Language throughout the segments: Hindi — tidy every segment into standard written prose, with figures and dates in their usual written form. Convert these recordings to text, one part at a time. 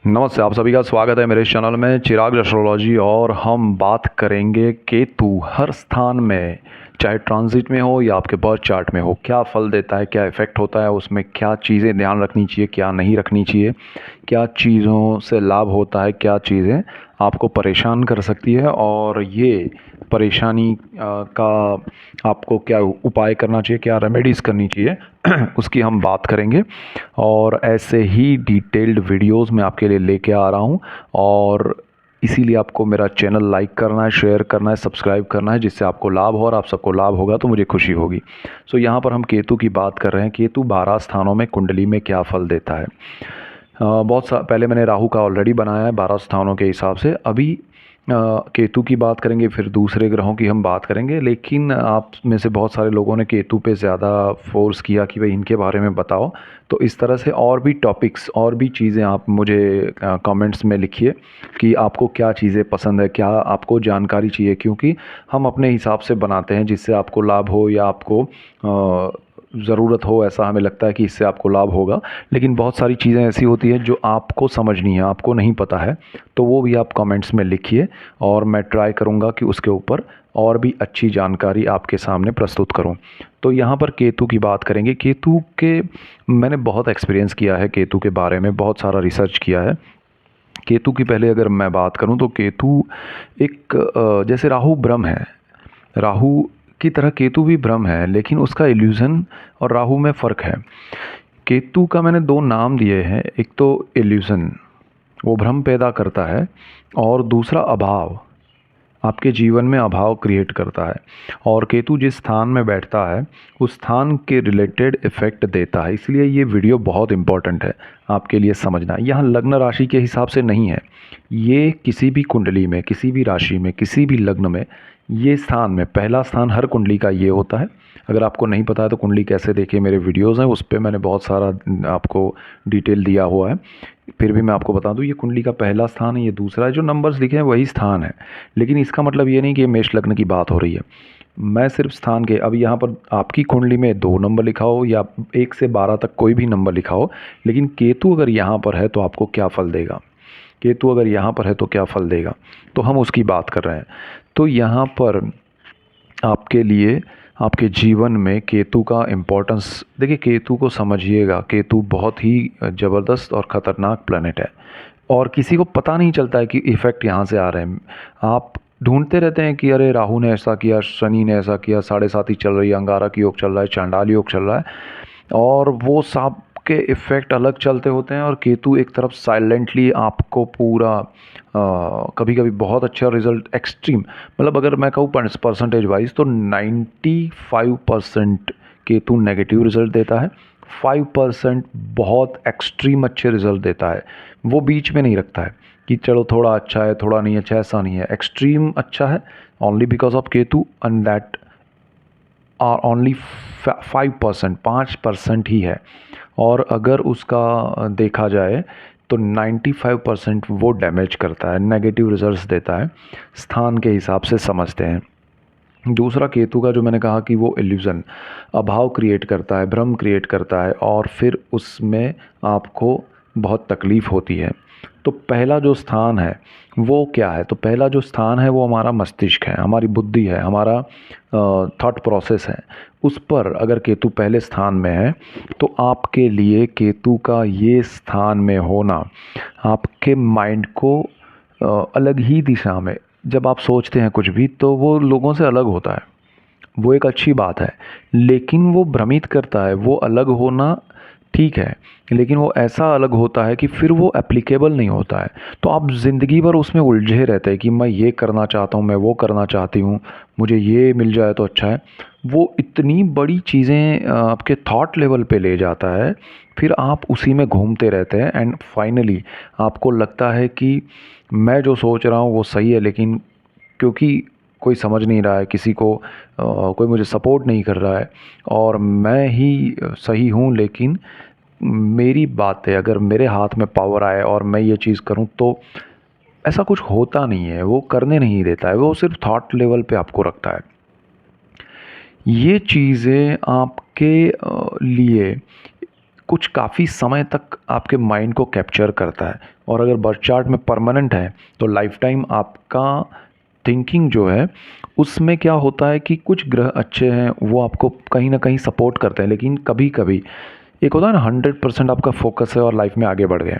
नमस्ते, आप सभी का स्वागत है मेरे इस चैनल में चिराग एस्ट्रोलॉजी। और हम बात करेंगे केतु हर स्थान में, चाहे ट्रांजिट में हो या आपके बर्थ चार्ट में हो, क्या फल देता है, क्या इफ़ेक्ट होता है, उसमें क्या चीज़ें ध्यान रखनी चाहिए, क्या नहीं रखनी चाहिए, क्या चीज़ों से लाभ होता है, क्या चीज़ें आपको परेशान कर सकती है, और ये परेशानी का आपको क्या उपाय करना चाहिए, क्या रेमेडीज़ करनी चाहिए उसकी हम बात करेंगे। और ऐसे ही डिटेल्ड वीडियोस मैं आपके लिए लेके आ रहा हूँ, और इसीलिए आपको मेरा चैनल लाइक करना है, शेयर करना है, सब्सक्राइब करना है, जिससे आपको लाभ हो, और आप सबको लाभ होगा तो मुझे खुशी होगी। सो यहाँ पर हम केतु की बात कर रहे हैं। केतु 12 स्थानों में कुंडली में क्या फल देता है। पहले मैंने राहु का ऑलरेडी बनाया है 12 स्थानों के हिसाब से। अभी केतु की बात करेंगे, फिर दूसरे ग्रहों की हम बात करेंगे। लेकिन आप में से बहुत सारे लोगों ने केतु पे ज़्यादा फोर्स किया कि भाई इनके बारे में बताओ, तो इस तरह से और भी टॉपिक्स, और भी चीज़ें आप मुझे कमेंट्स में लिखिए कि आपको क्या चीज़ें पसंद है, क्या आपको जानकारी चाहिए, क्योंकि हम अपने हिसाब से बनाते हैं जिससे आपको लाभ हो या आपको ज़रूरत हो, ऐसा हमें लगता है कि इससे आपको लाभ होगा। लेकिन बहुत सारी चीज़ें ऐसी होती हैं जो आपको समझनी है, आपको नहीं पता है, तो वो भी आप कमेंट्स में लिखिए, और मैं ट्राई करूँगा कि उसके ऊपर और भी अच्छी जानकारी आपके सामने प्रस्तुत करूं। तो यहाँ पर केतु की बात करेंगे। केतु के मैंने बहुत एक्सपीरियंस किया है, केतु के बारे में बहुत सारा रिसर्च किया है। केतु की पहले अगर मैं बात करूं तो केतु एक जैसे राहु ब्रह्म है, राहु की तरह केतु भी ब्रह्म है, लेकिन उसका इल्यूज़न और राहु में फ़र्क है। केतु का मैंने दो नाम दिए हैं, एक तो इल्यूज़न, वो भ्रम पैदा करता है, और दूसरा अभाव, आपके जीवन में अभाव क्रिएट करता है। और केतु जिस स्थान में बैठता है उस स्थान के रिलेटेड इफ़ेक्ट देता है। इसलिए ये वीडियो बहुत इम्पॉर्टेंट है आपके लिए समझना। यहाँ लग्न राशि के हिसाब से नहीं है, ये किसी भी कुंडली में, किसी भी राशि में, किसी भी लग्न में, ये स्थान में पहला स्थान हर कुंडली का ये होता है। अगर आपको नहीं पता है तो कुंडली कैसे देखिए, मेरे वीडियोज़ हैं, उस पर मैंने बहुत सारा आपको डिटेल दिया हुआ है। फिर भी मैं आपको बता दूं, ये कुंडली का पहला स्थान है, ये दूसरा है, जो नंबर्स लिखे हैं वही स्थान है। लेकिन इसका मतलब ये नहीं कि मेष लग्न की बात हो रही है। मैं सिर्फ स्थान के, अब यहाँ पर आपकी कुंडली में 2 नंबर लिखा हो या 1 से 12 तक कोई भी नंबर लिखा हो, लेकिन केतु अगर यहाँ पर है तो आपको क्या फल देगा, केतु अगर यहाँ पर है तो क्या फल देगा, तो हम उसकी बात कर रहे हैं। तो यहाँ पर आपके लिए, आपके जीवन में केतु का इम्पोर्टेंस देखिए। केतु को समझिएगा, केतु बहुत ही ज़बरदस्त और ख़तरनाक प्लैनेट है, और किसी को पता नहीं चलता है कि इफ़ेक्ट यहाँ से आ रहे हैं। आप ढूंढते रहते हैं कि अरे राहु ने ऐसा किया, शनि ने ऐसा किया, साढ़े साती चल रही है, अंगारक योग चल रहा है, चांडाल योग चल रहा है, और वो सब के इफ़ेक्ट अलग चलते होते हैं, और केतु एक तरफ साइलेंटली आपको पूरा कभी कभी बहुत अच्छा रिजल्ट, एक्सट्रीम, मतलब अगर मैं कहूँ परसेंटेज वाइज तो 95% केतु नेगेटिव रिजल्ट देता है, 5% बहुत एक्सट्रीम अच्छे रिजल्ट देता है। वो बीच में नहीं रखता है कि चलो थोड़ा अच्छा है, थोड़ा नहीं अच्छा, ऐसा नहीं है। एक्सट्रीम अच्छा है only because of Ketu, and that are only 5% ही है। और अगर उसका देखा जाए तो 95% वो डैमेज करता है, नेगेटिव रिजल्ट्स देता है, स्थान के हिसाब से समझते हैं। दूसरा केतु का जो मैंने कहा कि वो इल्यूज़न, अभाव क्रिएट करता है, भ्रम क्रिएट करता है, और फिर उसमें आपको बहुत तकलीफ़ होती है। तो पहला जो स्थान है वो क्या है, तो पहला जो स्थान है वो हमारा मस्तिष्क है, हमारी बुद्धि है, हमारा थॉट प्रोसेस है। उस पर अगर केतु पहले स्थान में है तो आपके लिए केतु का ये स्थान में होना आपके माइंड को अलग ही दिशा में, जब आप सोचते हैं कुछ भी तो वो लोगों से अलग होता है, वो एक अच्छी बात है। लेकिन वो भ्रमित करता है, वो अलग होना ठीक है, लेकिन वो ऐसा अलग होता है कि फिर वो एप्लीकेबल नहीं होता है। तो आप ज़िंदगी भर उसमें उलझे रहते हैं कि मैं ये करना चाहता हूँ, मैं वो करना चाहती हूँ, मुझे ये मिल जाए तो अच्छा है। वो इतनी बड़ी चीज़ें आपके थॉट लेवल पे ले जाता है, फिर आप उसी में घूमते रहते हैं, एंड फाइनली आपको लगता है कि मैं जो सोच रहा हूँ वो सही है, लेकिन क्योंकि कोई समझ नहीं रहा है, किसी को कोई मुझे सपोर्ट नहीं कर रहा है, और मैं ही सही हूँ, लेकिन मेरी बात है, अगर मेरे हाथ में पावर आए और मैं ये चीज़ करूँ तो ऐसा कुछ होता नहीं है, वो करने नहीं देता है, वो सिर्फ थॉट लेवल पे आपको रखता है। ये चीज़ें आपके लिए कुछ काफ़ी समय तक आपके माइंड को कैप्चर करता है। और अगर बर्थ चार्ट में परमानेंट है तो लाइफ टाइम आपका थिंकिंग जो है उसमें क्या होता है कि कुछ ग्रह अच्छे हैं, वो आपको कहीं ना कहीं सपोर्ट करते हैं, लेकिन कभी कभी एक होता है ना 100% आपका फोकस है और लाइफ में आगे बढ़ गए।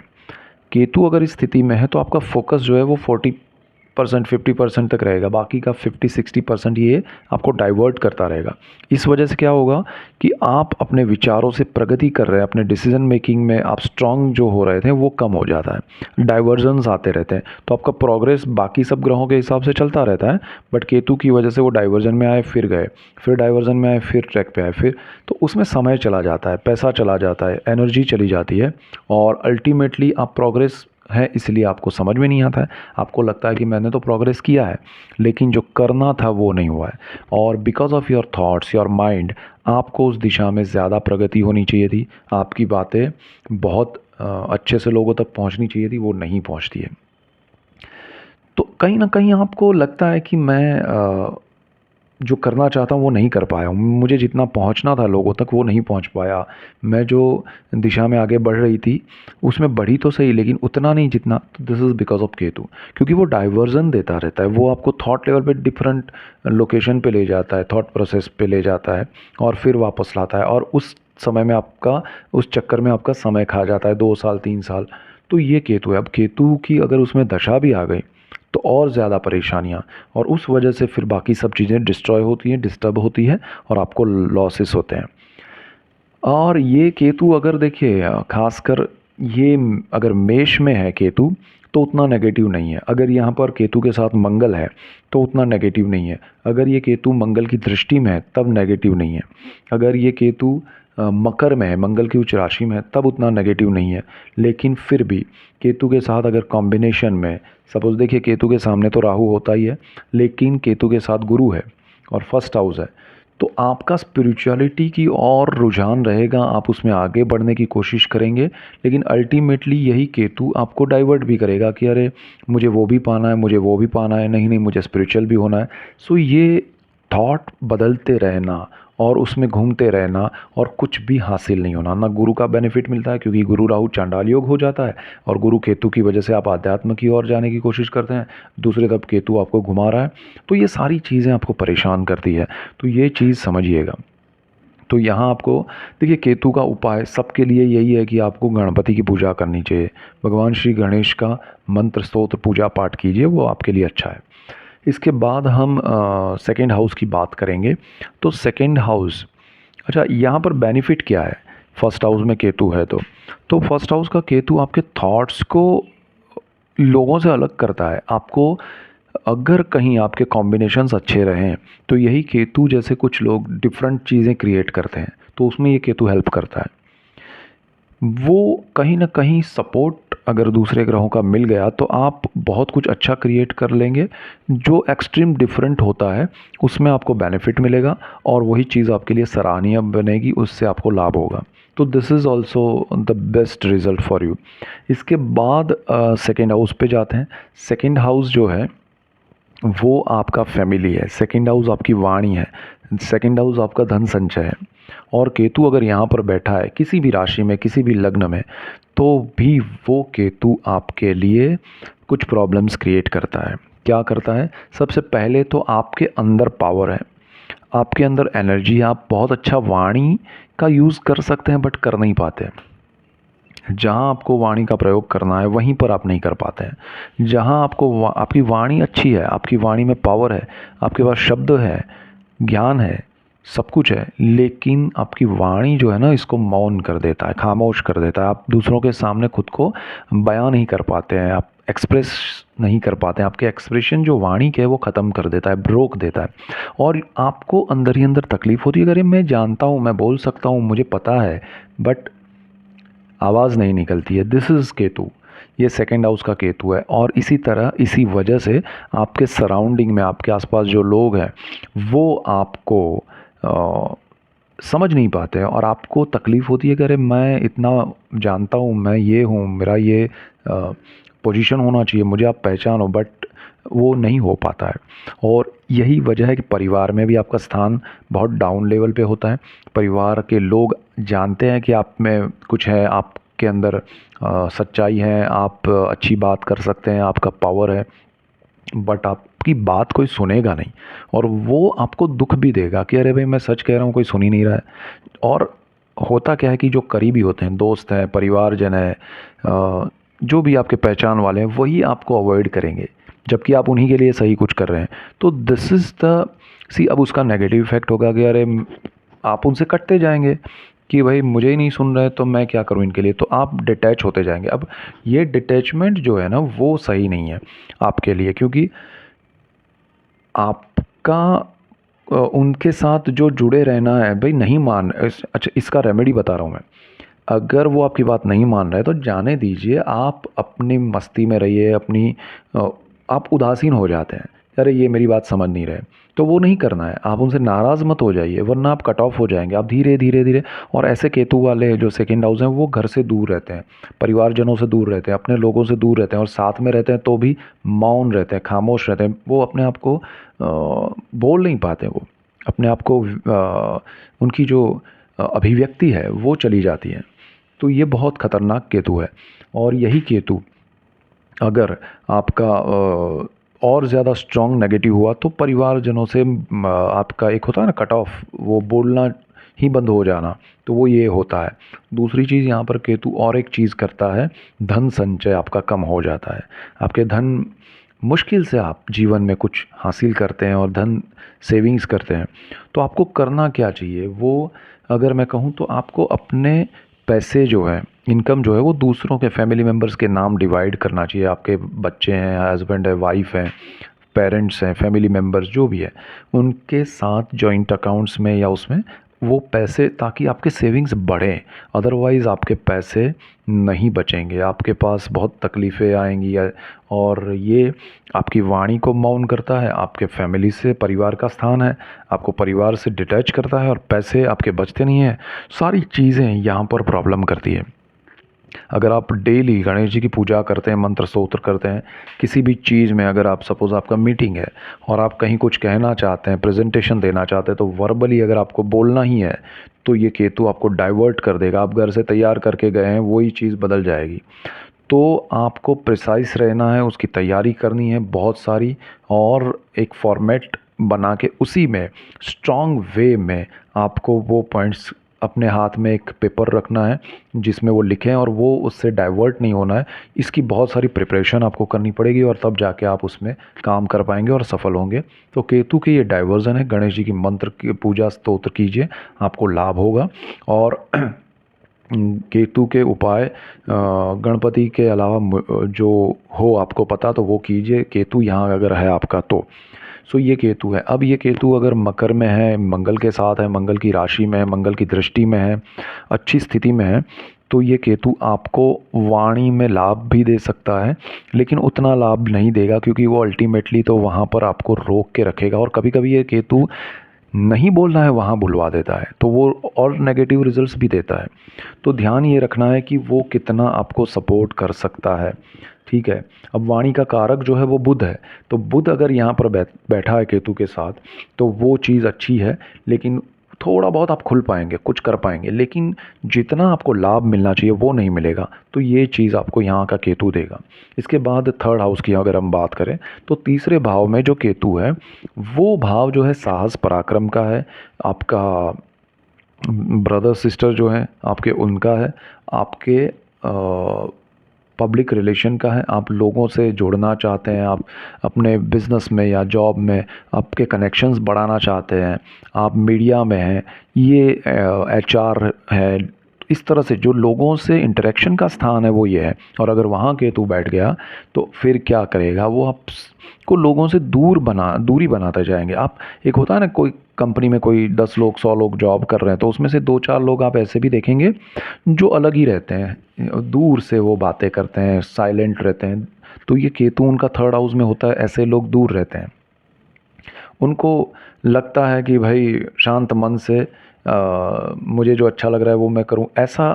केतु अगर इस स्थिति में है तो आपका फोकस जो है वो 40% 50% तक रहेगा, बाकी का 50-60% ये आपको डाइवर्ट करता रहेगा। इस वजह से क्या होगा कि आप अपने विचारों से प्रगति कर रहे हैं, अपने डिसीजन मेकिंग में आप स्ट्रांग जो हो रहे थे वो कम हो जाता है, डाइवर्जन्स आते रहते हैं। तो आपका प्रोग्रेस बाकी सब ग्रहों के हिसाब से चलता रहता है, बट केतु की वजह से वो डाइवर्जन में आए फिर गए, फिर डाइवर्जन में आए फिर ट्रैक पे आए, फिर तो उसमें समय चला जाता है, पैसा चला जाता है, एनर्जी चली जाती है, और अल्टीमेटली आप प्रोग्रेस है इसलिए आपको समझ में नहीं आता है। आपको लगता है कि मैंने तो प्रोग्रेस किया है, लेकिन जो करना था वो नहीं हुआ है। और because of your thoughts, your mind, आपको उस दिशा में ज़्यादा प्रगति होनी चाहिए थी, आपकी बातें बहुत अच्छे से लोगों तक पहुंचनी चाहिए थी, वो नहीं पहुंचती है। तो कहीं ना कहीं आपको लगता है कि मैं जो करना चाहता हूँ वो नहीं कर पाया हूँ, मुझे जितना पहुँचना था लोगों तक वो नहीं पहुँच पाया, मैं जो दिशा में आगे बढ़ रही थी उसमें बढ़ी तो सही लेकिन उतना नहीं जितना। तो this is because of Ketu, क्योंकि वो डाइवर्जन देता रहता है, वो आपको थॉट लेवल पे डिफरेंट लोकेशन पे ले जाता है, थॉट प्रोसेस पे ले जाता है और फिर वापस लाता है, और उस समय में आपका, उस चक्कर में आपका समय खा जाता है 2 साल 3 साल। तो ये केतु है। अब केतु की अगर उसमें दशा भी आ गई तो और ज़्यादा परेशानियाँ, और उस वजह से फिर बाकी सब चीज़ें डिस्ट्रॉय होती हैं, डिस्टर्ब होती है और आपको लॉसेस होते हैं। और ये केतु अगर देखिए खासकर ये अगर मेष में है केतु तो उतना नेगेटिव नहीं है, अगर यहाँ पर केतु के साथ मंगल है तो उतना नेगेटिव नहीं है, अगर ये केतु मंगल की दृष्टि में है तब नेगेटिव नहीं है, अगर ये केतु मकर में है, मंगल की उच्च राशि में है, तब उतना नेगेटिव नहीं है। लेकिन फिर भी केतु के साथ अगर कॉम्बिनेशन में, सपोज देखिए केतु के सामने तो राहु होता ही है, लेकिन केतु के साथ गुरु है और फर्स्ट हाउस है, तो आपका स्पिरिचुअलिटी की और रुझान रहेगा, आप उसमें आगे बढ़ने की कोशिश करेंगे, लेकिन अल्टीमेटली यही केतु आपको डाइवर्ट भी करेगा कि अरे मुझे वो भी पाना है, मुझे वो भी पाना है, नहीं नहीं मुझे स्पिरिचुअल भी होना है। सो ये थॉट बदलते रहना और उसमें घूमते रहना और कुछ भी हासिल नहीं होना, ना गुरु का बेनिफिट मिलता है क्योंकि गुरु राहु चांडाल योग हो जाता है, और गुरु केतु की वजह से आप आध्यात्म की ओर जाने की कोशिश करते हैं, दूसरे तरफ केतु आपको घुमा रहा है, तो ये सारी चीज़ें आपको परेशान करती है। तो ये चीज़ समझिएगा। तो यहाँ आपको देखिए केतु का उपाय सबके लिए यही है कि आपको गणपति की पूजा करनी चाहिए, भगवान श्री गणेश का मंत्र स्तोत्र पूजा पाठ कीजिए, वो आपके लिए अच्छा है। इसके बाद हम सेकेंड हाउस की बात करेंगे। तो सेकेंड हाउस, अच्छा यहाँ पर बेनिफिट क्या है, फर्स्ट हाउस में केतु है तो फर्स्ट हाउस का केतु आपके थॉट्स को लोगों से अलग करता है। आपको अगर कहीं आपके कॉम्बिनेशंस अच्छे रहें तो यही केतु जैसे कुछ लोग डिफरेंट चीज़ें क्रिएट करते हैं, तो उसमें ये केतु हेल्प करता है। वो कहीं ना कहीं सपोर्ट अगर दूसरे ग्रहों का मिल गया तो आप बहुत कुछ अच्छा क्रिएट कर लेंगे, जो एक्सट्रीम डिफरेंट होता है उसमें आपको बेनिफिट मिलेगा और वही चीज़ आपके लिए सराहनीय बनेगी, उससे आपको लाभ होगा। तो this is also the best result for you. इसके बाद सेकेंड हाउस पे जाते हैं। सेकेंड हाउस जो है वो आपका फैमिली है, सेकेंड हाउस आपकी वाणी है, सेकेंड हाउस आपका धन संचय है। और केतु अगर यहाँ पर बैठा है किसी भी राशि में, किसी भी लग्न में, तो भी वो केतु आपके लिए कुछ प्रॉब्लम्स क्रिएट करता है। क्या करता है, सबसे पहले तो आपके अंदर पावर है, आपके अंदर एनर्जी है, आप बहुत अच्छा वाणी का यूज़ कर सकते हैं बट कर नहीं पाते। जहाँ आपको वाणी का प्रयोग करना है वहीं पर आप नहीं कर पाते हैं। जहाँ आपको आपकी वाणी अच्छी है, आपकी वाणी में पावर है, आपके पास शब्द है, ज्ञान है, सब कुछ है, लेकिन आपकी वाणी जो है ना इसको मौन कर देता है, खामोश कर देता है। आप दूसरों के सामने खुद को बयां नहीं कर पाते हैं, आप एक्सप्रेस नहीं कर पाते हैं, आपके एक्सप्रेशन जो वाणी के है वो ख़त्म कर देता है, रोक देता है, और आपको अंदर ही अंदर तकलीफ़ होती है। अगर मैं जानता हूँ, मैं बोल सकता हूँ, मुझे पता है, बट आवाज़ नहीं निकलती है। दिस इज़ केतु, ये सेकेंड हाउस का केतु है। और इसी तरह इसी वजह से आपके सराउंडिंग में, आपके आसपास जो लोग हैं वो आपको समझ नहीं पाते हैं और आपको तकलीफ़ होती है कि अरे मैं इतना जानता हूँ, मैं ये हूँ, मेरा ये पोजीशन होना चाहिए, मुझे आप पहचानो, बट वो नहीं हो पाता है। और यही वजह है कि परिवार में भी आपका स्थान बहुत डाउन लेवल पे होता है। परिवार के लोग जानते हैं कि आप में कुछ है, आपके अंदर सच्चाई है, आप अच्छी बात कर सकते हैं, आपका पावर है, बट आपकी बात कोई सुनेगा नहीं। और वो आपको दुख भी देगा कि अरे भाई मैं सच कह रहा हूँ, कोई सुन ही नहीं रहा है। और होता क्या है कि जो करीबी होते हैं, दोस्त हैं, परिवारजन है, जो भी आपके पहचान वाले हैं, वही आपको अवॉइड करेंगे, जबकि आप उन्हीं के लिए सही कुछ कर रहे हैं। तो दिस इज़ द सी, अब उसका नेगेटिव इफेक्ट होगा कि अरे आप उनसे कटते जाएंगे कि भाई मुझे ही नहीं सुन रहे तो मैं क्या करूं इनके लिए, तो आप डिटैच होते जाएंगे। अब ये डिटैचमेंट जो है ना वो सही नहीं है आपके लिए, क्योंकि आपका उनके साथ जो जुड़े रहना है भाई, नहीं मान अच्छा इसका रेमेडी बता रहा हूँ मैं। अगर वो आपकी बात नहीं मान रहे तो जाने दीजिए, आप अपनी मस्ती में रहिए, अपनी आप उदासीन हो जाते हैं, अरे ये मेरी बात समझ नहीं रहे, तो वो नहीं करना है। आप उनसे नाराज़ मत हो जाइए, वरना आप कट ऑफ हो जाएंगे। आप धीरे धीरे धीरे, और ऐसे केतु वाले जो सेकंड हाउस हैं वो घर से दूर रहते हैं, परिवारजनों से दूर रहते हैं, अपने लोगों से दूर रहते हैं, और साथ में रहते हैं तो भी मौन रहते हैं, खामोश रहते हैं। वो अपने आप को बोल नहीं पाते, वो अपने आप को उनकी जो अभिव्यक्ति है वो चली जाती है। तो ये बहुत खतरनाक केतु है। और यही केतु अगर आपका और ज़्यादा स्ट्रॉन्ग नेगेटिव हुआ तो परिवारजनों से आपका एक होता है ना कट ऑफ, वो बोलना ही बंद हो जाना, तो वो ये होता है। दूसरी चीज़ यहाँ पर केतु और एक चीज़ करता है, धन संचय आपका कम हो जाता है। आपके धन, मुश्किल से आप जीवन में कुछ हासिल करते हैं और धन सेविंग्स करते हैं, तो आपको करना क्या चाहिए, वो अगर मैं कहूँ तो आपको अपने पैसे जो है, इनकम जो है, वो दूसरों के फैमिली मेम्बर्स के नाम डिवाइड करना चाहिए। आपके बच्चे हैं, हस्बैंड है, वाइफ हैं, पेरेंट्स हैं, फैमिली मेम्बर्स जो भी है, उनके साथ जॉइंट अकाउंट्स में या उसमें वो पैसे, ताकि आपके सेविंग्स बढ़ें। अदरवाइज़ आपके पैसे नहीं बचेंगे, आपके पास बहुत तकलीफ़ें आएंगी। और ये आपकी वाणी को मौन करता है, आपके फैमिली से, परिवार का स्थान है, आपको परिवार से डिटैच करता है, और पैसे आपके बचते नहीं हैं। सारी चीज़ें यहाँ पर प्रॉब्लम करती है। अगर आप डेली गणेश जी की पूजा करते हैं, मंत्र स्तोत्र करते हैं, किसी भी चीज़ में अगर आप सपोज़ आपका मीटिंग है और आप कहीं कुछ कहना चाहते हैं, प्रेजेंटेशन देना चाहते हैं, तो वर्बली अगर आपको बोलना ही है तो ये केतु आपको डाइवर्ट कर देगा। आप घर से तैयार करके गए हैं, वही चीज़ बदल जाएगी। तो आपको प्रिसाइज रहना है, उसकी तैयारी करनी है बहुत सारी, और एक फॉर्मेट बना के उसी में स्ट्रॉन्ग वे में आपको वो पॉइंट्स अपने हाथ में एक पेपर रखना है जिसमें वो लिखें, और वो उससे डाइवर्ट नहीं होना है। इसकी बहुत सारी प्रिपरेशन आपको करनी पड़ेगी, और तब जाके आप उसमें काम कर पाएंगे और सफल होंगे। तो केतु के ये डाइवर्जन है, गणेश जी की मंत्र की पूजा स्तोत्र कीजिए, आपको लाभ होगा। और केतु के उपाय गणपति के अलावा जो हो आपको पता तो वो कीजिए, केतु यहाँ अगर है आपका तो। सो ये केतु है। अब ये केतु अगर मकर में है, मंगल के साथ है, मंगल की राशि में है, मंगल की दृष्टि में है, अच्छी स्थिति में है, तो ये केतु आपको वाणी में लाभ भी दे सकता है, लेकिन उतना लाभ नहीं देगा, क्योंकि वो अल्टीमेटली तो वहाँ पर आपको रोक के रखेगा। और कभी कभी ये केतु नहीं बोलना है वहाँ बुलवा देता है, तो वो और नेगेटिव रिजल्ट्स भी देता है। तो ध्यान ये रखना है कि वो कितना आपको सपोर्ट कर सकता है। ठीक है। अब वाणी का कारक जो है वो बुध है, तो बुध अगर यहाँ पर बैठा है केतु के साथ, तो वो चीज़ अच्छी है, लेकिन थोड़ा बहुत आप खुल पाएंगे, कुछ कर पाएंगे, लेकिन जितना आपको लाभ मिलना चाहिए वो नहीं मिलेगा। तो ये चीज़ आपको यहाँ का केतु देगा। इसके बाद थर्ड हाउस की अगर हम बात करें, तो तीसरे भाव में जो केतु है, वो भाव जो है साहस पराक्रम का है, आपका ब्रदर सिस्टर जो हैं आपके, उनका है, आपके पब्लिक रिलेशन का है, आप लोगों से जुड़ना चाहते हैं, आप अपने बिज़नेस में या जॉब में आपके कनेक्शंस बढ़ाना चाहते हैं, आप मीडिया में हैं, ये एचआर है, इस तरह से जो लोगों से इंटरेक्शन का स्थान है वो ये है। और अगर वहाँ केतु बैठ गया तो फिर क्या करेगा, वो आप को लोगों से दूरी बनाते जाएंगे। आप, एक होता है ना, कोई कंपनी में कोई 10 लोग 100 लोग जॉब कर रहे हैं, तो उसमें से 2-4 लोग आप ऐसे भी देखेंगे जो अलग ही रहते हैं, दूर से वो बातें करते हैं, साइलेंट रहते हैं। तो ये केतु उनका थर्ड हाउस में होता है, ऐसे लोग दूर रहते हैं। उनको लगता है कि भाई शांत मन से मुझे जो अच्छा लग रहा है वो मैं करूं, ऐसा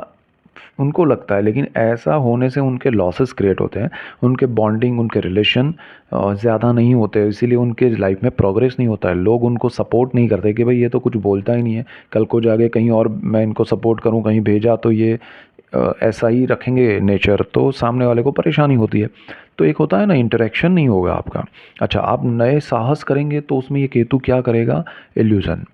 उनको लगता है, लेकिन ऐसा होने से उनके लॉसेस क्रिएट होते हैं, उनके बॉन्डिंग, उनके रिलेशन ज़्यादा नहीं होते, इसीलिए उनके लाइफ में प्रोग्रेस नहीं होता है। लोग उनको सपोर्ट नहीं करते कि भाई ये तो कुछ बोलता ही नहीं है, कल को जाके कहीं और मैं इनको सपोर्ट करूं, कहीं भेजा तो ये ऐसा ही रखेंगे नेचर, तो सामने वाले को परेशानी होती है। तो एक होता है ना, इंटरेक्शन नहीं होगा आपका। अच्छा, आप नए साहस करेंगे तो उसमें ये केतु क्या करेगा? इल्यूज़न,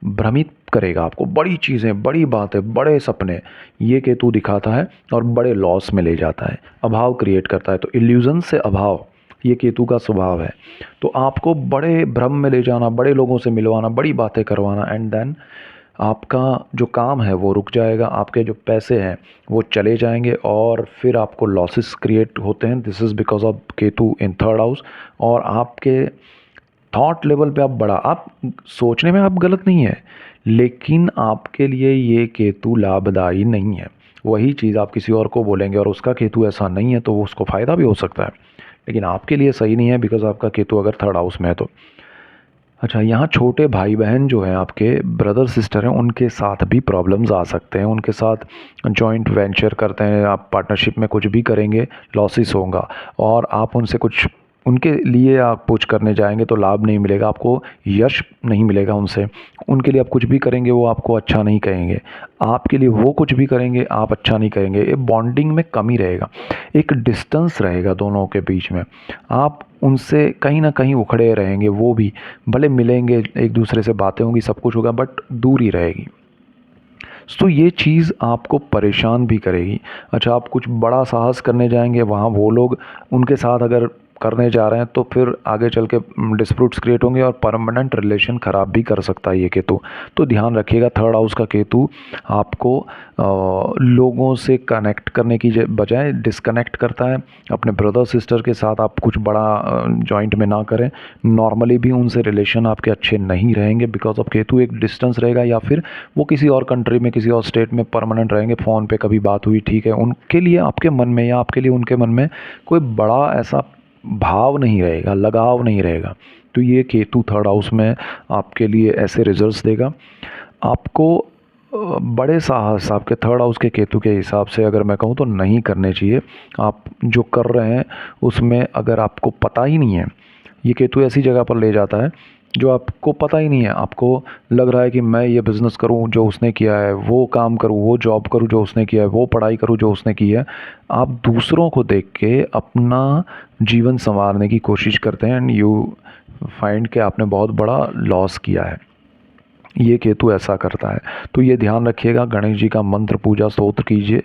भ्रमित करेगा आपको, बड़ी चीज़ें, बड़ी बातें, बड़े सपने, ये केतु दिखाता है और बड़े लॉस में ले जाता है, अभाव क्रिएट करता है। तो इल्यूज़न से अभाव, ये केतु का स्वभाव है। तो आपको बड़े भ्रम में ले जाना, बड़े लोगों से मिलवाना, बड़ी बातें करवाना, एंड देन आपका जो काम है वो रुक जाएगा, आपके जो पैसे हैं वो चले जाएंगे और फिर आपको लॉसेस क्रिएट होते हैं। This is because of Ketu in third house. और आपके थॉट लेवल पे आप बड़ा, आप सोचने में आप गलत नहीं है, लेकिन आपके लिए ये केतु लाभदायी नहीं है। वही चीज़ आप किसी और को बोलेंगे और उसका केतु ऐसा नहीं है तो वो उसको फ़ायदा भी हो सकता है, लेकिन आपके लिए सही नहीं है, बिकॉज आपका केतु अगर थर्ड हाउस में है तो। अच्छा, यहाँ छोटे भाई बहन जो हैं, आपके ब्रदर सिस्टर हैं, उनके साथ भी प्रॉब्लम्स आ सकते हैं। उनके साथ जॉइंट वेंचर करते हैं, आप पार्टनरशिप में कुछ भी करेंगे, लॉसेस होगा। और आप उनसे कुछ, उनके लिए आप कुछ करने जाएंगे तो लाभ नहीं मिलेगा आपको, यश नहीं मिलेगा उनसे। उनके लिए आप कुछ भी करेंगे वो आपको अच्छा नहीं कहेंगे, आपके लिए वो कुछ भी करेंगे आप अच्छा नहीं कहेंगे। ये बॉन्डिंग में कमी रहेगा, एक डिस्टेंस रहेगा दोनों के बीच में। आप उनसे कहीं ना कहीं उखड़े रहेंगे, वो भी भले मिलेंगे, एक दूसरे से बातें होंगी, सब कुछ होगा, बट दूरी रहेगी। तो ये चीज़ आपको परेशान भी करेगी। अच्छा, आप कुछ बड़ा साहस करने जाएंगे, वहाँ वो लोग उनके साथ अगर करने जा रहे हैं तो फिर आगे चल के डिस्प्यूट्स क्रिएट होंगे और परमानेंट रिलेशन ख़राब भी कर सकता है ये केतु। तो ध्यान रखिएगा, थर्ड हाउस का केतु आपको लोगों से कनेक्ट करने की बजाय डिस्कनेक्ट करता है। अपने ब्रदर सिस्टर के साथ आप कुछ बड़ा जॉइंट में ना करें, नॉर्मली भी उनसे रिलेशन आपके अच्छे नहीं रहेंगे, बिकॉज ऑफ केतु एक डिस्टेंस रहेगा, या फिर वो किसी और कंट्री में, किसी और स्टेट में परमानेंट रहेंगे। फ़ोन पे कभी बात हुई, ठीक है, उनके लिए आपके मन में या आपके लिए उनके मन में कोई बड़ा ऐसा भाव नहीं रहेगा, लगाव नहीं रहेगा। तो ये केतु थर्ड हाउस में आपके लिए ऐसे रिजल्ट्स देगा। आपको बड़े साहस आपके थर्ड हाउस के केतु के हिसाब से अगर मैं कहूँ तो नहीं करने चाहिए। आप जो कर रहे हैं उसमें अगर आपको पता ही नहीं है, ये केतु ऐसी जगह पर ले जाता है जो आपको पता ही नहीं है। आपको लग रहा है कि मैं ये बिज़नेस करूं जो उसने किया है, वो काम करूं, वो जॉब करूं जो उसने किया है, वो पढ़ाई करूं जो उसने की है। आप दूसरों को देख के अपना जीवन संवारने की कोशिश करते हैं, एंड यू फाइंड कि आपने बहुत बड़ा लॉस किया है। ये केतु ऐसा करता है। तो ये ध्यान रखिएगा, गणेश जी का मंत्र पूजा स्तोत्र कीजिए।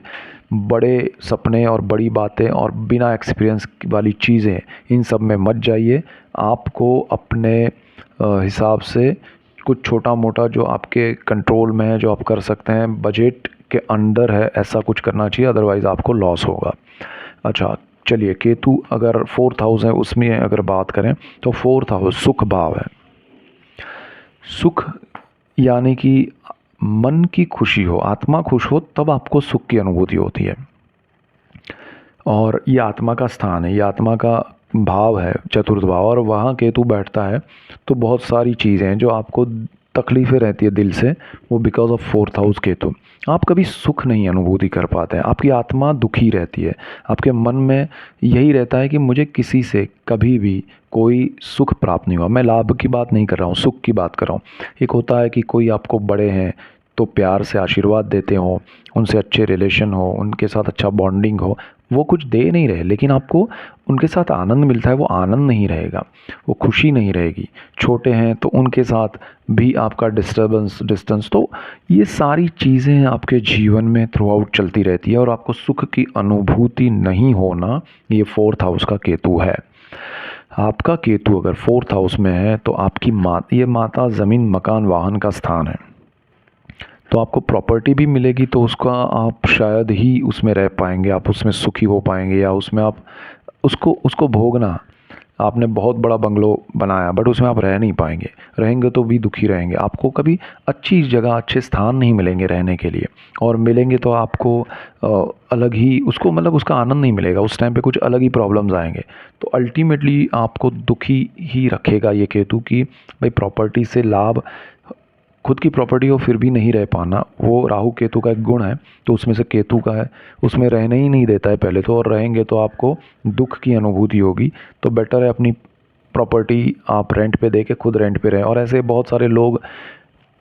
बड़े सपने और बड़ी बातें और बिना एक्सपीरियंस वाली चीज़ें, इन सब में मत जाइए। आपको अपने हिसाब से कुछ छोटा मोटा जो आपके कंट्रोल में है, जो आप कर सकते हैं, बजट के अंडर है, ऐसा कुछ करना चाहिए, अदरवाइज़ आपको लॉस होगा। अच्छा, चलिए, केतु अगर फोर्थ हाउस है उसमें अगर बात करें तो फोर्थ हाउस सुख भाव है। सुख यानी कि मन की खुशी हो, आत्मा खुश हो, तब आपको सुख की अनुभूति होती है। और ये आत्मा का स्थान है, ये आत्मा का भाव है, चतुर्थ भाव, और वहाँ केतु बैठता है। तो बहुत सारी चीज़ें हैं जो आपको तकलीफ़ें रहती है दिल से, वो because of fourth house Ketu. आप कभी सुख नहीं अनुभूति कर पाते हैं, आपकी आत्मा दुखी रहती है, आपके मन में यही रहता है कि मुझे किसी से कभी भी कोई सुख प्राप्त नहीं हुआ। मैं लाभ की बात नहीं कर रहा हूँ, सुख की बात कर रहा हूँ। एक होता है कि कोई आपको बड़े हैं तो प्यार से आशीर्वाद देते हो, उनसे अच्छे रिलेशन हो, उनके साथ अच्छा बॉन्डिंग हो, वो कुछ दे नहीं रहे, लेकिन आपको उनके साथ आनंद मिलता है, वो आनंद नहीं रहेगा, वो खुशी नहीं रहेगी। छोटे हैं तो उनके साथ भी आपका डिस्टेंस, तो ये सारी चीज़ें आपके जीवन में थ्रू आउट चलती रहती है और आपको सुख की अनुभूति नहीं होना, ये फोर्थ हाउस का केतु है। आपका केतु अगर फोर्थ हाउस में है तो आपकी ये माता ज़मीन मकान वाहन का स्थान है। तो आपको प्रॉपर्टी भी मिलेगी तो उसका आप शायद ही उसमें रह पाएंगे, आप उसमें सुखी हो पाएंगे, या उसमें आप उसको उसको भोगना। आपने बहुत बड़ा बंगलो बनाया बट उसमें आप रह नहीं पाएंगे, रहेंगे तो भी दुखी रहेंगे। आपको कभी अच्छी जगह, अच्छे स्थान नहीं मिलेंगे रहने के लिए, और मिलेंगे तो आपको अलग ही उसको, मतलब उसका आनंद नहीं मिलेगा। उस टाइम पे कुछ अलग ही प्रॉब्लम्स आएंगे। तो अल्टीमेटली आपको दुखी ही रखेगा ये केतु कि भाई प्रॉपर्टी से लाभ खुद की प्रॉपर्टी हो फिर भी नहीं रह पाना, वो राहु केतु का एक गुण है। तो उसमें से केतु का है, उसमें रहने ही नहीं देता है पहले तो, और रहेंगे तो आपको दुख की अनुभूति होगी। तो बेटर है अपनी प्रॉपर्टी आप रेंट पे दे के खुद रेंट पे रहें। और ऐसे बहुत सारे लोग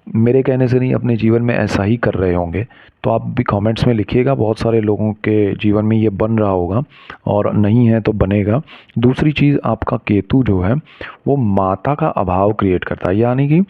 मेरे कहने से नहीं, अपने जीवन में ऐसा ही कर रहे होंगे। तो आप भी कमेंट्स में लिखिएगा, बहुत सारे लोगों के जीवन में ये बन रहा होगा और नहीं है तो बनेगा। दूसरी चीज़, आपका केतु जो है वो माता का अभाव क्रिएट करता है। यानी कि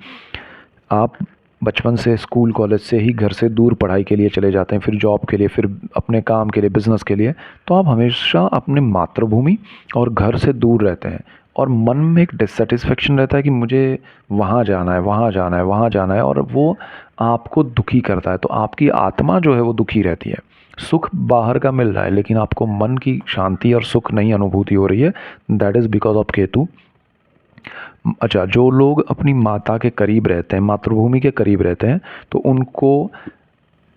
आप बचपन से स्कूल कॉलेज से ही घर से दूर पढ़ाई के लिए चले जाते हैं, फिर जॉब के लिए, फिर अपने काम के लिए, बिज़नेस के लिए। तो आप हमेशा अपने मातृभूमि और घर से दूर रहते हैं और मन में एक डिससेटिस्फेक्शन रहता है कि मुझे वहाँ जाना है, वहाँ जाना है, वहाँ जाना है, और वो आपको दुखी करता है। तो आपकी आत्मा जो है वो दुखी रहती है। सुख बाहर का मिल रहा है लेकिन आपको मन की शांति और सुख नहीं अनुभूति हो रही है। That is because of Ketu. अच्छा, जो लोग अपनी माता के करीब रहते हैं, मातृभूमि के करीब रहते हैं, तो उनको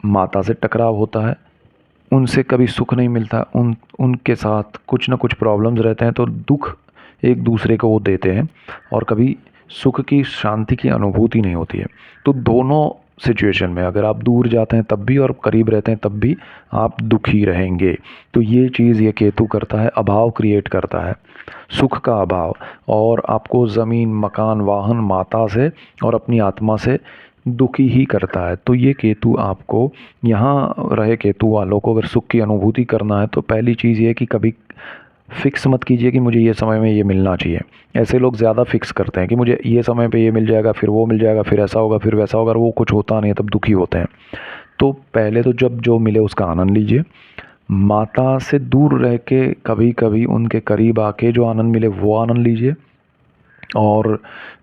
माता से टकराव होता है, उनसे कभी सुख नहीं मिलता, उनके साथ कुछ ना कुछ प्रॉब्लम्स रहते हैं। तो दुख एक दूसरे को वो देते हैं और कभी सुख की शांति की अनुभूति नहीं होती है। तो दोनों सिचुएशन में अगर आप दूर जाते हैं तब भी और करीब रहते हैं तब भी आप दुखी रहेंगे। तो ये चीज़ ये केतु करता है, अभाव क्रिएट करता है, सुख का अभाव, और आपको ज़मीन, मकान, वाहन, माता से और अपनी आत्मा से दुखी ही करता है। तो ये केतु आपको, यहाँ रहे केतु वालों को अगर सुख की अनुभूति करना है तो पहली चीज़ ये है कि कभी फिक्स मत कीजिए कि मुझे ये समय में ये मिलना चाहिए। ऐसे लोग ज़्यादा फिक्स करते हैं कि मुझे ये समय पे ये मिल जाएगा, फिर वो मिल जाएगा, फिर ऐसा होगा, फिर वैसा होगा, और वो कुछ होता नहीं है, तब दुखी होते हैं। तो पहले तो जब जो मिले उसका आनंद लीजिए। माता से दूर रह के कभी कभी उनके करीब आके जो आनंद मिले वो आनंद लीजिए। और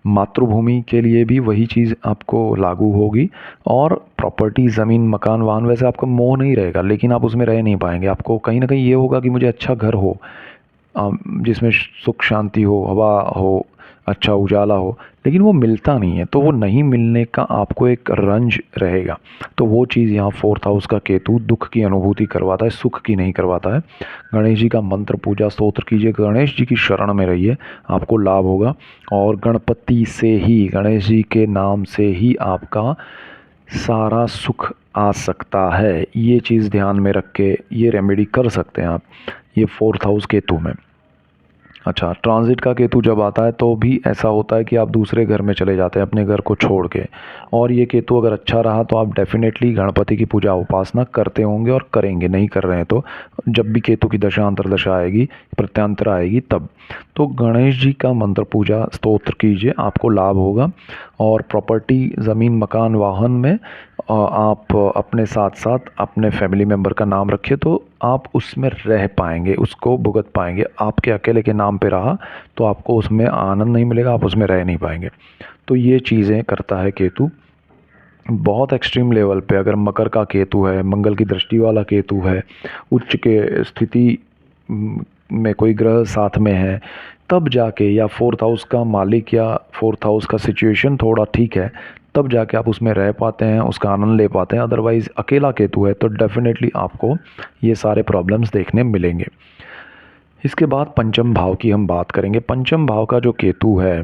मातृभूमि के लिए भी वही चीज़ आपको लागू होगी। और प्रॉपर्टी, ज़मीन, मकान, वाहन, वैसे आपका मोह नहीं रहेगा लेकिन आप उसमें रह नहीं पाएंगे। आपको कहीं ना कहीं ये होगा कि मुझे अच्छा घर हो, जिसमें सुख शांति हो, हवा हो, अच्छा उजाला हो, लेकिन वो मिलता नहीं है। तो वो नहीं मिलने का आपको एक रंज रहेगा। तो वो चीज़ यहाँ फोर्थ हाउस का केतु दुख की अनुभूति करवाता है, सुख की नहीं करवाता है। गणेश जी का मंत्र पूजा स्तोत्र कीजिए, गणेश जी की शरण में रहिए, आपको लाभ होगा। और गणपति से ही, गणेश जी के नाम से ही आपका सारा सुख आ सकता है। ये चीज़ ध्यान में रख के ये रेमेडी कर सकते हैं आप, ये फोर्थ हाउस केतु में। अच्छा, ट्रांजिट का केतु जब आता है तो भी ऐसा होता है कि आप दूसरे घर में चले जाते हैं अपने घर को छोड़ के। और ये केतु अगर अच्छा रहा तो आप डेफिनेटली गणपति की पूजा उपासना करते होंगे और करेंगे, नहीं कर रहे हैं तो जब भी केतु की दशा अंतर्दशा आएगी, प्रत्यांतर आएगी तब। तो गणेश जी का मंत्र पूजा स्तोत्र कीजिए, आपको लाभ होगा। और प्रॉपर्टी, ज़मीन, मकान, वाहन में आप अपने साथ साथ अपने फैमिली मेम्बर का नाम रखिए तो आप उसमें रह पाएंगे, उसको भुगत पाएंगे। आपके अकेले के नाम पे रहा तो आपको उसमें आनंद नहीं मिलेगा, आप उसमें रह नहीं पाएंगे। तो ये चीज़ें करता है केतु। बहुत एक्सट्रीम लेवल पे अगर मकर का केतु है, मंगल की दृष्टि वाला केतु है, उच्च के स्थिति में कोई ग्रह साथ में है, तब जाके, या फोर्थ हाउस का मालिक या फोर्थ हाउस का सिचुएशन थोड़ा ठीक है, तब जाके आप उसमें रह पाते हैं, उसका आनंद ले पाते हैं। अदरवाइज़ अकेला केतु है तो डेफिनेटली आपको ये सारे प्रॉब्लम्स देखने मिलेंगे। इसके बाद पंचम भाव की हम बात करेंगे। पंचम भाव का जो केतु है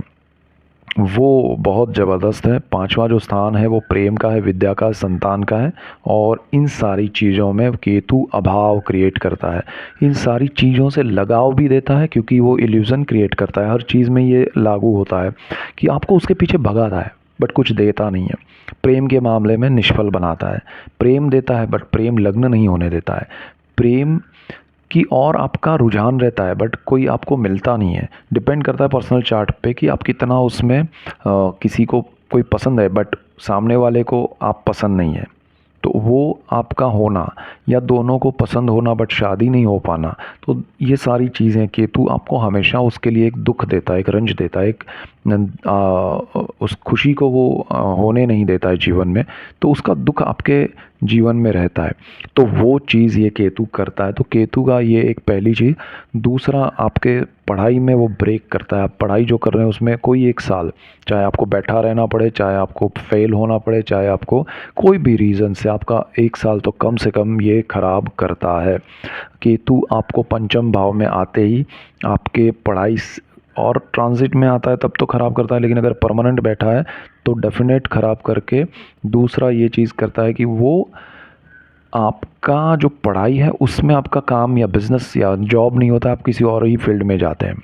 वो बहुत ज़बरदस्त है। पांचवा जो स्थान है वो प्रेम का है, विद्या का, संतान का है। और इन सारी चीज़ों में केतु अभाव क्रिएट करता है, इन सारी चीज़ों से लगाव भी देता है क्योंकि वो इल्यूज़न क्रिएट करता है। हर चीज़ में ये लागू होता है कि आपको उसके पीछे भगाता है बट कुछ देता नहीं है। प्रेम के मामले में निष्फल बनाता है, प्रेम देता है बट प्रेम लग्न नहीं होने देता है। प्रेम की और आपका रुझान रहता है बट कोई आपको मिलता नहीं है। डिपेंड करता है पर्सनल चार्ट पे कि आप कितना उसमें किसी को कोई पसंद है बट सामने वाले को आप पसंद नहीं है। तो वो आपका होना, या दोनों को पसंद होना बट शादी नहीं हो पाना, तो ये सारी चीज़ें केतु आपको हमेशा उसके लिए एक दुख देता है, एक रंज देता है, एक उस खुशी को वो होने नहीं देता है जीवन में। तो उसका दुख आपके जीवन में रहता है। तो वो चीज़ ये केतु करता है। तो केतु का ये एक पहली चीज़। दूसरा, आपके पढ़ाई में वो ब्रेक करता है। आप पढ़ाई जो कर रहे हैं उसमें कोई एक साल, चाहे आपको बैठा रहना पड़े, चाहे आपको फेल होना पड़े, चाहे आपको कोई भी रीज़न से आपका एक साल तो कम से कम ये खराब करता है। केतु आपको पंचम भाव में आते ही आपके पढ़ाई और ट्रांजिट में आता है तब तो ख़राब करता है, लेकिन अगर परमानेंट बैठा है तो डेफिनेट ख़राब करके दूसरा ये चीज़ करता है कि वो आपका जो पढ़ाई है उसमें आपका काम या बिज़नेस या जॉब नहीं होता, आप किसी और ही फील्ड में जाते हैं।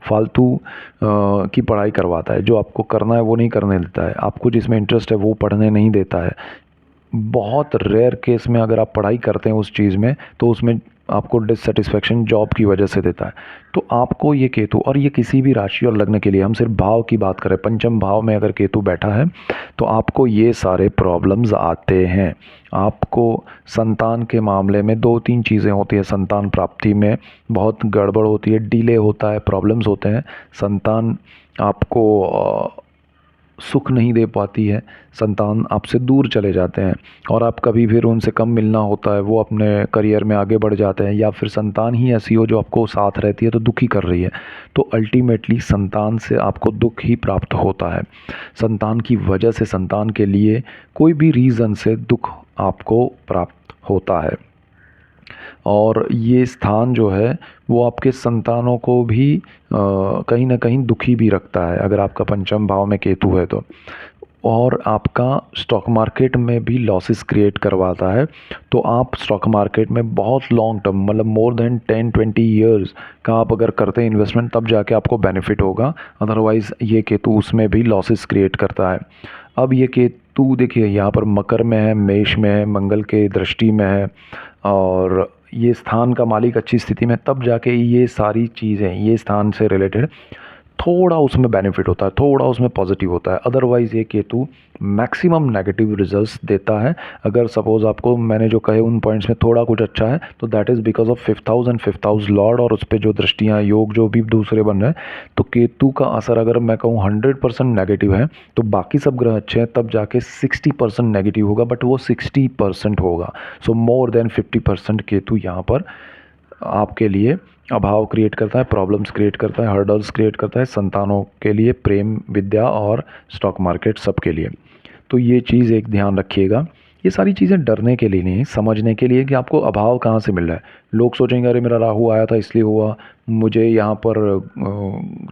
फालतू की पढ़ाई करवाता है, जो आपको करना है वो नहीं करने देता है, आपको जिसमें इंटरेस्ट है वो पढ़ने नहीं देता है। बहुत रेयर केस में अगर आप पढ़ाई करते हैं उस चीज़ में तो उसमें आपको डिससेटिस्फेक्शन जॉब की वजह से देता है। तो आपको ये केतु, और ये किसी भी राशि और लग्न के लिए, हम सिर्फ भाव की बात करें, पंचम भाव में अगर केतु बैठा है तो आपको ये सारे प्रॉब्लम्स आते हैं। आपको संतान के मामले में 2-3 चीज़ें होती है, संतान प्राप्ति में बहुत गड़बड़ होती है, डिले होता है, प्रॉब्लम्स होते हैं, संतान आपको सुख नहीं दे पाती है, संतान आपसे दूर चले जाते हैं और आप कभी फिर उनसे कम मिलना होता है, वो अपने करियर में आगे बढ़ जाते हैं, या फिर संतान ही ऐसी हो जो आपको साथ रहती है तो दुखी कर रही है। तो अल्टीमेटली संतान से आपको दुख ही प्राप्त होता है। संतान की वजह से, संतान के लिए कोई भी रीज़न से दुख आपको प्राप्त होता है। और ये स्थान जो है वो आपके संतानों को भी कहीं ना कहीं दुखी भी रखता है अगर आपका पंचम भाव में केतु है तो। और आपका स्टॉक मार्केट में भी लॉसेस क्रिएट करवाता है। तो आप स्टॉक मार्केट में बहुत लॉन्ग टर्म, मतलब मोर देन 10-20 ईयर्स का आप अगर करते हैं इन्वेस्टमेंट, तब जाके आपको बेनिफिट होगा। अदरवाइज़ ये केतु उसमें भी लॉसेस क्रिएट करता है। अब ये केतु देखिए यहाँ पर मकर में है, मेष में है, मंगल के दृष्टि में है, और ये स्थान का मालिक अच्छी स्थिति में, तब जाके ये सारी चीज़ें, ये स्थान से रिलेटेड थोड़ा उसमें बेनिफिट होता है, थोड़ा उसमें पॉजिटिव होता है। अदरवाइज़ ये केतु मैक्सिमम नेगेटिव रिजल्ट्स देता है। अगर सपोज़ आपको मैंने जो कहे उन पॉइंट्स में थोड़ा कुछ अच्छा है तो that is because of fifth house Lord, और उस पर जो दृष्टियाँ, योग जो भी दूसरे बन रहे हैं, तो केतु का असर अगर मैं कहूँ 100% नेगेटिव है तो बाकी सब ग्रह अच्छे हैं, तब जाके 60% नेगेटिव होगा, बट वो 60% होगा। सो मोर देन 50% केतु यहाँ पर आपके लिए अभाव क्रिएट करता है, प्रॉब्लम्स क्रिएट करता है, हर्डल्स क्रिएट करता है, संतानों के लिए, प्रेम, विद्या और स्टॉक मार्केट सब के लिए। तो ये चीज़ एक ध्यान रखिएगा। ये सारी चीज़ें डरने के लिए नहीं, समझने के लिए कि आपको अभाव कहाँ से मिल रहा है। लोग सोचेंगे अरे मेरा राहु आया था इसलिए हुआ, मुझे यहाँ पर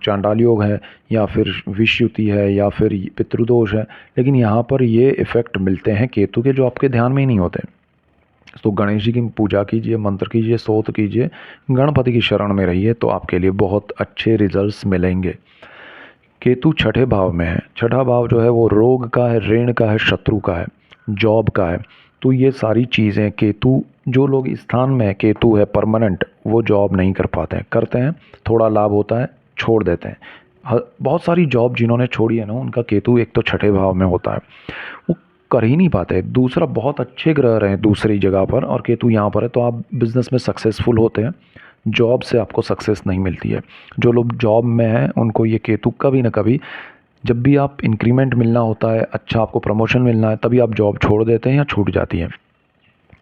चांडाल योग है, या फिर विषयुति है, या फिर पितृदोष है, लेकिन यहाँ पर ये इफ़ेक्ट मिलते हैं केतु के जो आपके ध्यान में ही नहीं होते। तो गणेश जी की पूजा कीजिए, मंत्र कीजिए, स्तोत्र कीजिए, गणपति की शरण में रहिए, तो आपके लिए बहुत अच्छे रिजल्ट्स मिलेंगे। केतु छठे भाव में है। छठा भाव जो है वो रोग का है, ऋण का है, शत्रु का है, जॉब का है। तो ये सारी चीज़ें केतु, जो लोग इस स्थान में केतु है परमानेंट, वो जॉब नहीं कर पाते हैं, करते हैं थोड़ा लाभ होता है, छोड़ देते हैं। बहुत सारी जॉब जिन्होंने छोड़ी है ना, उनका केतु एक तो छठे भाव में होता है, वो कर ही नहीं पाते। दूसरा, बहुत अच्छे ग्रह रहे दूसरी जगह पर और केतु यहाँ पर है तो आप बिज़नेस में सक्सेसफुल होते हैं, जॉब से आपको सक्सेस नहीं मिलती है। जो लोग जॉब में हैं उनको ये केतु कभी ना कभी, जब भी आप इंक्रीमेंट मिलना होता है, अच्छा आपको प्रमोशन मिलना है, तभी आप जॉब छोड़ देते हैं या छूट जाती है,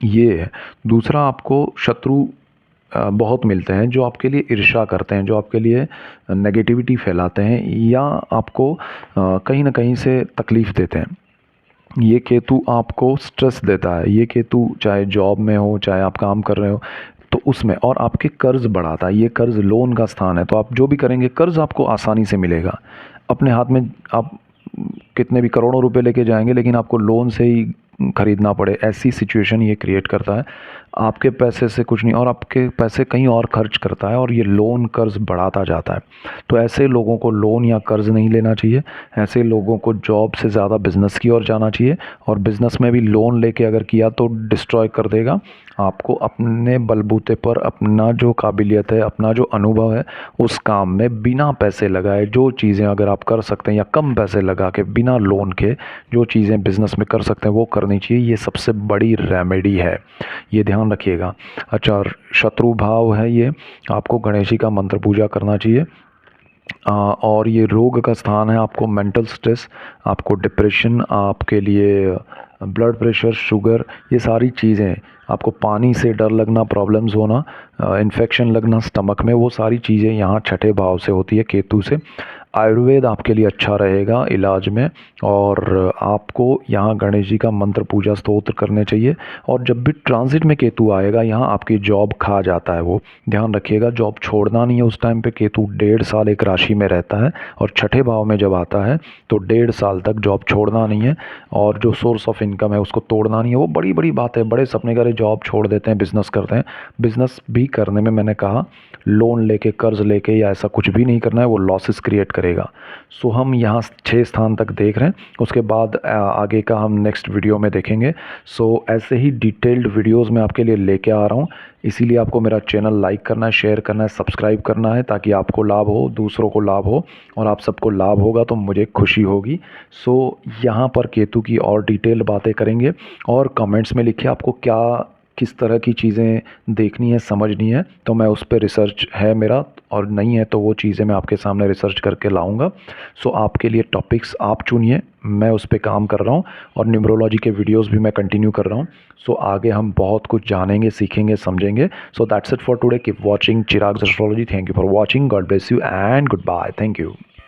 ये है। दूसरा, आपको शत्रु बहुत मिलते हैं जो आपके लिए ईर्ष्या करते हैं, जो आपके लिए नेगेटिविटी फैलाते हैं, या आपको कहीं ना कहीं से तकलीफ़ देते हैं। ये केतु आपको स्ट्रेस देता है। ये केतु चाहे जॉब में हो, चाहे आप काम कर रहे हो, तो उसमें, और आपके कर्ज़ बढ़ाता है। ये कर्ज़ लोन का स्थान है, तो आप जो भी करेंगे कर्ज़ आपको आसानी से मिलेगा। अपने हाथ में आप कितने भी करोड़ों रुपए लेके जाएंगे, लेकिन आपको लोन से ही खरीदना पड़े, ऐसी सिचुएशन ये क्रिएट करता है। आपके पैसे से कुछ नहीं, और आपके पैसे कहीं और खर्च करता है, और ये लोन कर्ज़ बढ़ाता जाता है। तो ऐसे लोगों को लोन या कर्ज़ नहीं लेना चाहिए। ऐसे लोगों को जॉब से ज़्यादा बिज़नेस की ओर जाना चाहिए, और बिज़नेस में भी लोन लेके अगर किया तो डिस्ट्रॉय कर देगा। आपको अपने बलबूते पर, अपना जो काबिलियत है, अपना जो अनुभव है, उस काम में बिना पैसे लगाए जो चीज़ें अगर आप कर सकते हैं, या कम पैसे लगा के बिना लोन के जो चीज़ें बिज़नेस में कर सकते हैं वो करनी चाहिए। ये सबसे बड़ी रेमेडी है, ये ध्यान रखिएगा। अच्छा, शत्रु भाव है ये, आपको गणेश जी का मंत्र पूजा करना चाहिए। और ये रोग का स्थान है, आपको मेंटल स्ट्रेस, आपको डिप्रेशन, आपके लिए ब्लड प्रेशर, शुगर, ये सारी चीज़ें आपको पानी से डर लगना, प्रॉब्लम्स होना, इन्फेक्शन लगना स्टमक में, वो सारी चीज़ें यहाँ छठे भाव से होती है केतु से। आयुर्वेद आपके लिए अच्छा रहेगा इलाज में। और आपको यहाँ गणेश जी का मंत्र पूजा स्तोत्र करने चाहिए। और जब भी ट्रांजिट में केतु आएगा यहाँ आपकी जॉब खा जाता है, वो ध्यान रखिएगा। जॉब छोड़ना नहीं है उस टाइम पे। केतु 1.5 साल एक राशि में रहता है और छठे भाव में जब आता है तो 1.5 साल तक जॉब छोड़ना नहीं है। और जो सोर्स ऑफ इनकम है उसको तोड़ना नहीं है। वो बड़ी बड़ी बात है, बड़े सपने करे, जॉब छोड़ देते हैं, बिजनेस करते हैं। बिजनेस भी करने में मैंने कहा लोन लेके, कर्ज लेके या ऐसा कुछ भी नहीं करना है, वो लॉसेस क्रिएट करेगा। सो हम यहाँ 6 स्थान तक देख रहे हैं। उसके बाद आगे का हम नेक्स्ट वीडियो में देखेंगे। सो ऐसे ही डिटेल्ड वीडियोस मैं आपके लिए लेके आ रहा हूँ। इसीलिए आपको मेरा चैनल लाइक करना है, शेयर करना है, सब्सक्राइब करना है, ताकि आपको लाभ हो, दूसरों को लाभ हो। और आप सबको लाभ होगा तो मुझे खुशी होगी। सो यहाँ पर केतु की और डिटेल बातें करेंगे। और कमेंट्स में लिखिए आपको क्या, किस तरह की चीज़ें देखनी है, समझनी है, तो मैं उस पर रिसर्च है मेरा। और नहीं है तो वो चीज़ें मैं आपके सामने रिसर्च करके लाऊंगा। सो आपके लिए टॉपिक्स आप चुनिए, मैं उस पर काम कर रहा हूँ। और न्यूमरोलॉजी के वीडियोस भी मैं कंटिन्यू कर रहा हूँ। सो आगे हम बहुत कुछ जानेंगे, सीखेंगे, समझेंगे। So that's it for today. Keep watching Chirag astrology. Thank you for watching. God bless you and good bye. Thank you.